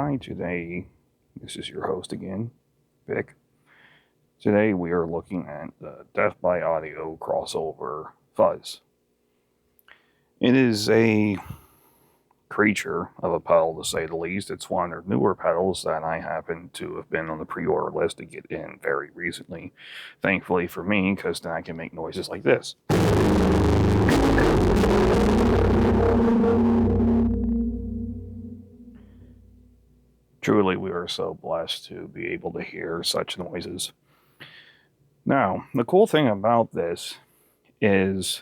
Hi, today, this is your host again, Vic. Today we are looking at the Death by Audio crossover Fuzz. It is a creature of a pedal, to say the least. It's one of the newer pedals that I happen to have been on the pre-order list to get in very recently. Thankfully for me, because then I can make noises like this. Truly, we are so blessed to be able to hear such noises. Now, the cool thing about this is,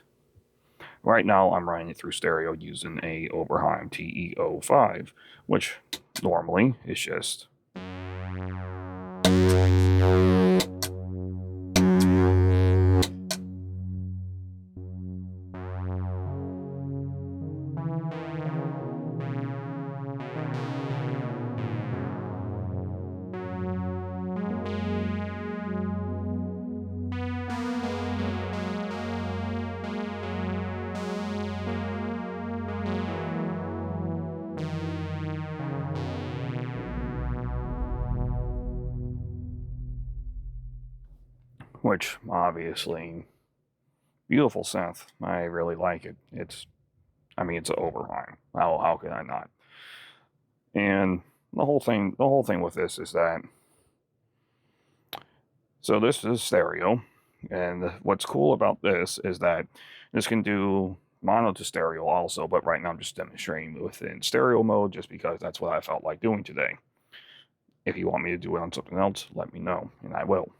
right now I'm running it through stereo using a Oberheim TEO-5, which normally is just which obviously beautiful synth. I really like it. It's an Oberheim. How could I not? And the whole thing with this is that, so this is stereo, and what's cool about this is that this can do mono to stereo also, but right now I'm just demonstrating within stereo mode just because that's what I felt like doing today. If you want me to do it on something else, let me know, and I will.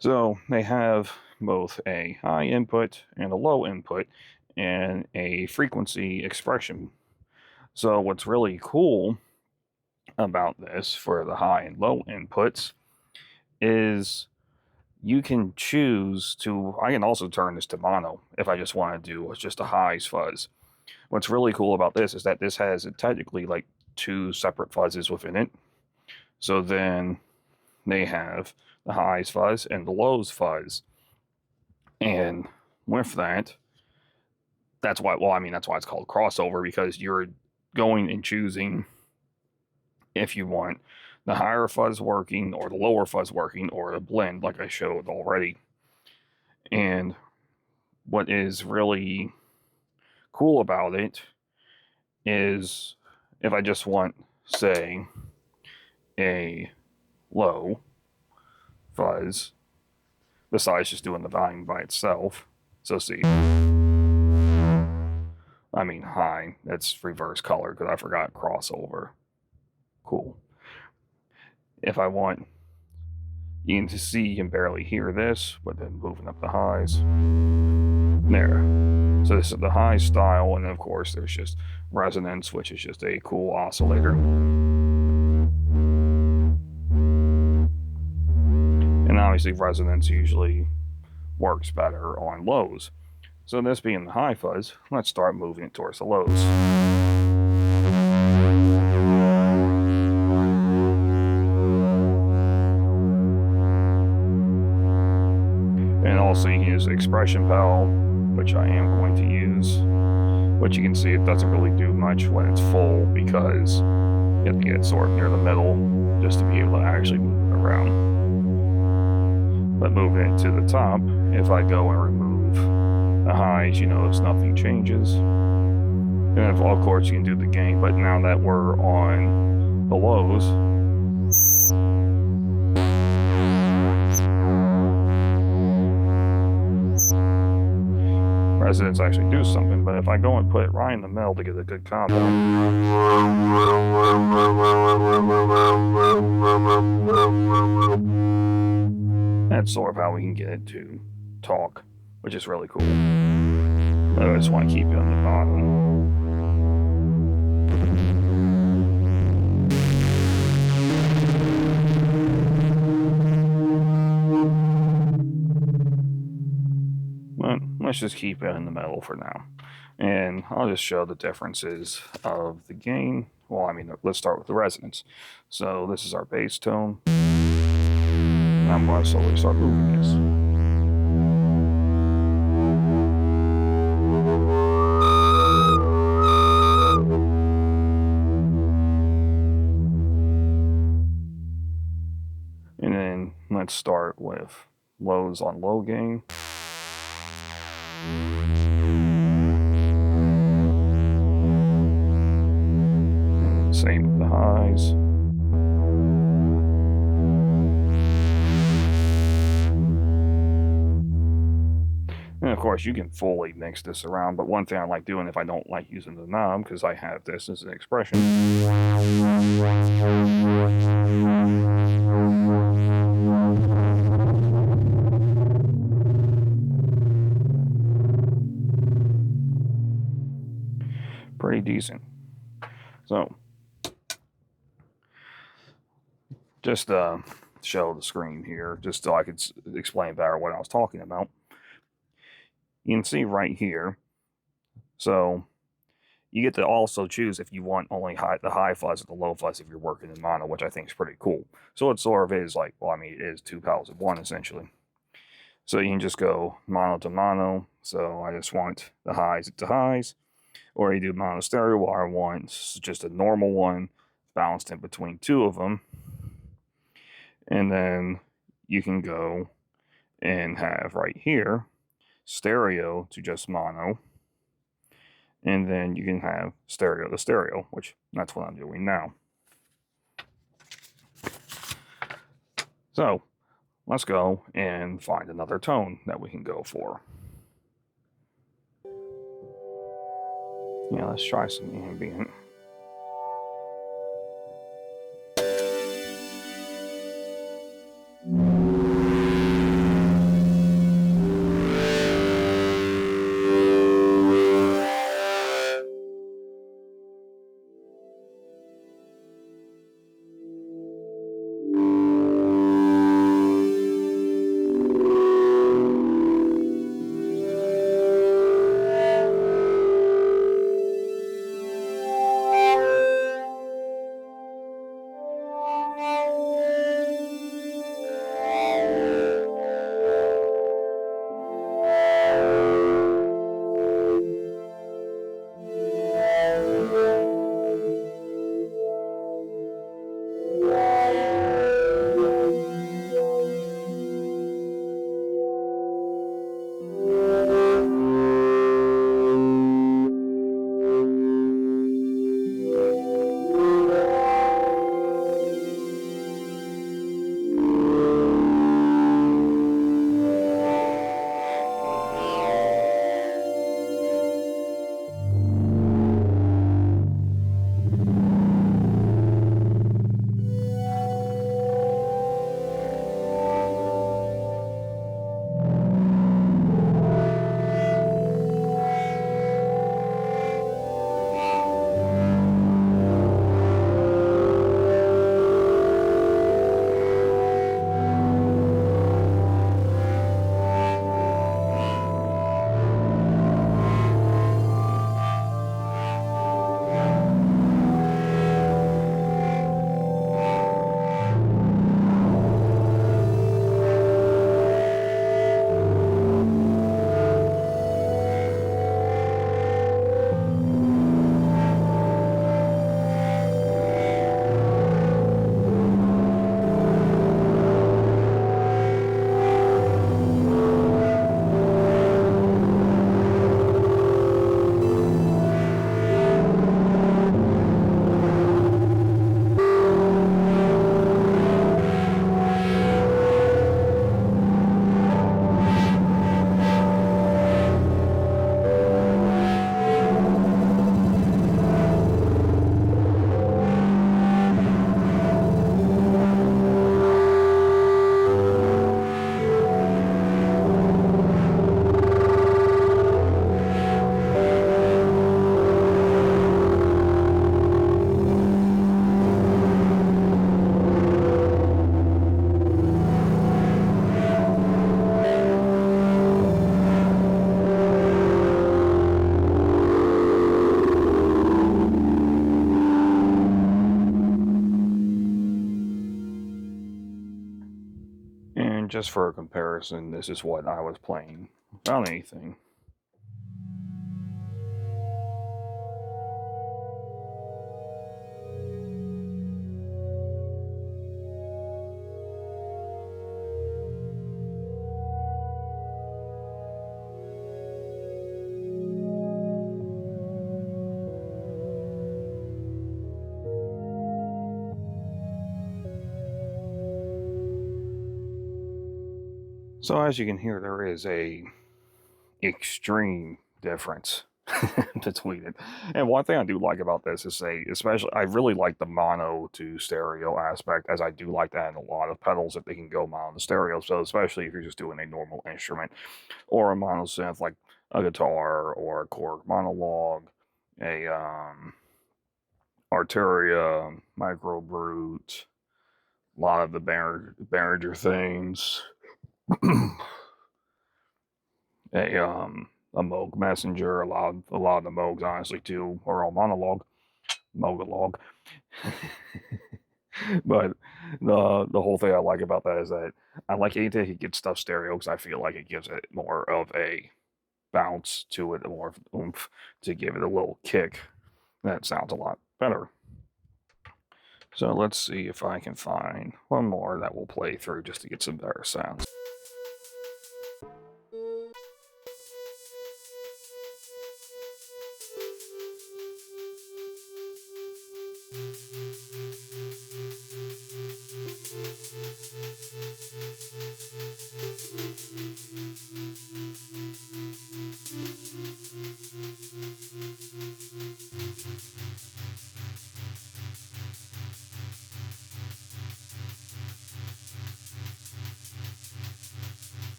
So they have both a high input and a low input and a frequency expression. So what's really cool about this for the high and low inputs is you can choose to, I can also turn this to mono if I just want to do just a highs fuzz. What's really cool about this is that this has technically like two separate fuzzes within it. So then they have the highs fuzz and the lows fuzz. And with that, that's why it's called crossover, because you're going and choosing if you want the higher fuzz working or the lower fuzz working or a blend like I showed already. And what is really cool about it is if I just want, say, a low fuzz, besides just doing the volume by itself. So see, high, that's reverse color because I forgot crossover. Cool. If I want, you can see, you can barely hear this, but then moving up the highs. There. So this is the high style, and of course there's just resonance, which is just a cool oscillator. And obviously resonance usually works better on lows. So this being the high fuzz, let's start moving it towards the lows. And also you can use the expression pedal, which I am going to use. But you can see it doesn't really do much when it's full because you have to get it sort of near the middle just to be able to actually move it around. But moving it to the top, if I go and remove the highs, you notice nothing changes. And of course you can do the gain, but now that we're on the lows, resonance actually do something. But if I go and put it right in the middle to get a good combo, that's sort of how we can get it to talk, which is really cool. But I just want to keep it on the bottom. But let's just keep it in the middle for now. And I'll just show the differences of the gain. Well, let's start with the resonance. So this is our bass tone. And I'm going to slowly start moving this. let's start with lows on low gain. Same with the highs. And of course, you can fully mix this around, but one thing I like doing if I don't like using the knob, because I have this as an expression, pretty decent. So, just show the screen here, just so I could explain better what I was talking about. You can see right here, so you get to also choose if you want only the high fuzz or the low fuzz if you're working in mono, which I think is pretty cool. So it sort of is like, well, I mean, it is two pedals in one, essentially. So you can just go mono to mono. So I just want the highs to highs. Or you do mono stereo, where I want just a normal one balanced in between two of them. And then you can go and have right here stereo to just mono, and then you can have stereo to stereo, which that's what I'm doing now. So let's go and find another tone that we can go for. Yeah, let's try some ambient. And just for a comparison, this is what I was playing without anything. So as you can hear, there is a extreme difference between it. And one thing I do like about this is especially I really like the mono to stereo aspect, as I do like that in a lot of pedals if they can go mono to stereo. So especially if you're just doing a normal instrument or a mono synth like a guitar or a Korg monologue, a Arturia Micro Brute, a lot of the Behringer things, a Moog Messenger, a lot of the Moogs honestly too are all Monologue. But the whole thing I like about that is that I like anything he gets stuff stereo because I feel like it gives it more of a bounce to it, more of oomph to give it a little kick. That sounds a lot better. So let's see if I can find one more that will play through just to get some better sounds.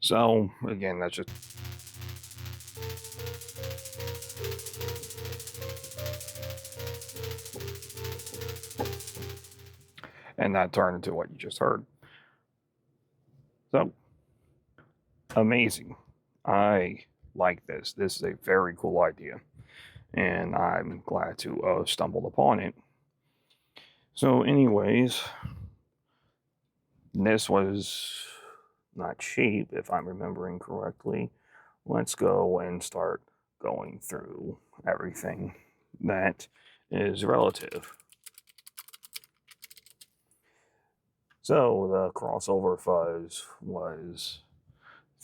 So again, that's just and that turned into what you just heard. So amazing. I like this. This is a very cool idea, and I'm glad to stumbled upon it. So anyways, This was not cheap, if I'm remembering correctly. Let's go and start going through everything that is relative. So the crossover Fuzz was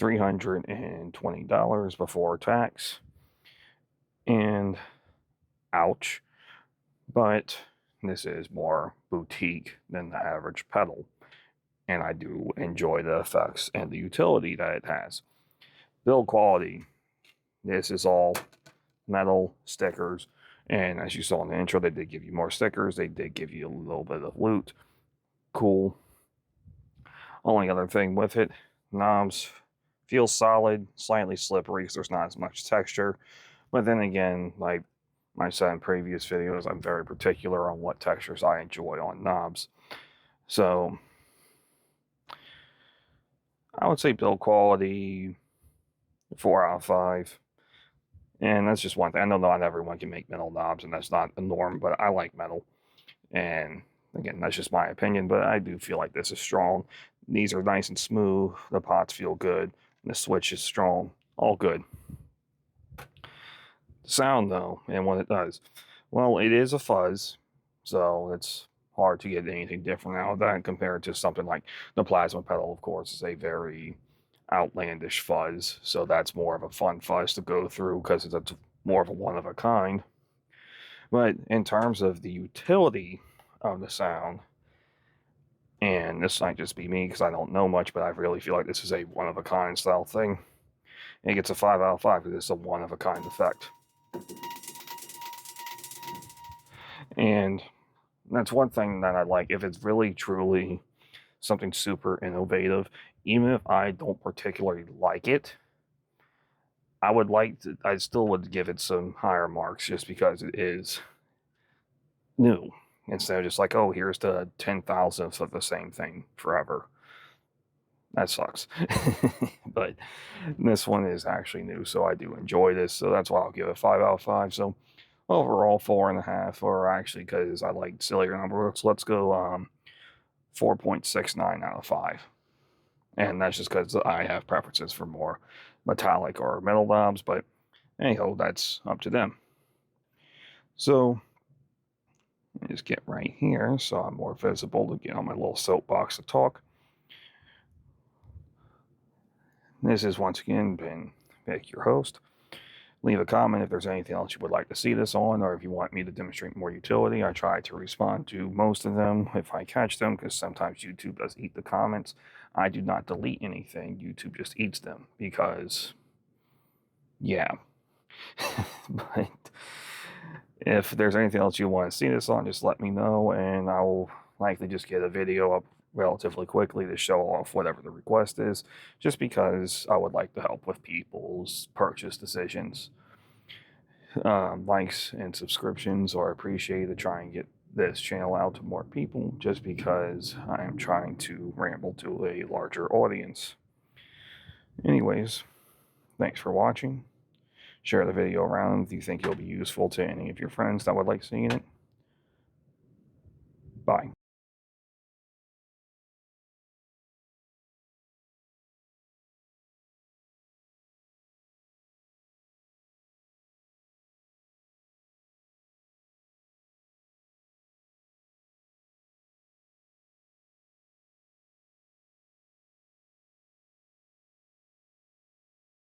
$320 before tax, and ouch, but this is more boutique than the average pedal, and I do enjoy the effects and the utility that it has. Build quality, this is all metal stickers, and as you saw in the intro, they did give you more stickers, they did give you a little bit of loot. Cool. Only other thing with it, knobs feel solid, slightly slippery because there's not as much texture. But then again, like I said in previous videos, I'm very particular on what textures I enjoy on knobs. So I would say build quality 4 out of 5. And that's just one thing. I know not everyone can make metal knobs, and that's not the norm, but I like metal. And again, that's just my opinion, but I do feel like this is strong. These are nice and smooth. The pots feel good. The switch is strong. All good. Sound, though, and what it does. Well, it is a fuzz, so it's hard to get anything different out of that compared to something like the plasma pedal, of course, is a very outlandish fuzz, so that's more of a fun fuzz to go through because it's more of a one-of-a-kind. But in terms of the utility of the sound, and this might just be me because I don't know much, but I really feel like this is a one-of-a-kind style thing. It gets a 5 out of 5 because it's a one-of-a-kind effect. And that's one thing that I like. If it's really, truly something super innovative, even if I don't particularly like it, I still would give it some higher marks just because it is new. Instead of just like, oh, here's the 10,000th of the same thing forever. That sucks. But this one is actually new, so I do enjoy this. So that's why I'll give it 5 out of 5. So overall, 4.5, or actually, because I like sillier numbers, let's go 4.69 out of 5. And that's just because I have preferences for more metallic or metal knobs, but anyhow, that's up to them. So let me just get right here so I'm more visible to get on my little soapbox to talk. This is once again been Vic, your host. Leave a comment if there's anything else you would like to see this on, or if you want me to demonstrate more utility. I try to respond to most of them if I catch them, because sometimes YouTube does eat the comments. I do not delete anything. YouTube just eats them because, yeah. But if there's anything else you want to see this on, just let me know, and I will likely just get a video up relatively quickly to show off whatever the request is, just because I would like to help with people's purchase decisions. Likes and subscriptions are appreciated to try and get this channel out to more people, just because I am trying to ramble to a larger audience. Anyways, thanks for watching. Share the video around if you think it'll be useful to any of your friends that would like seeing it. Bye.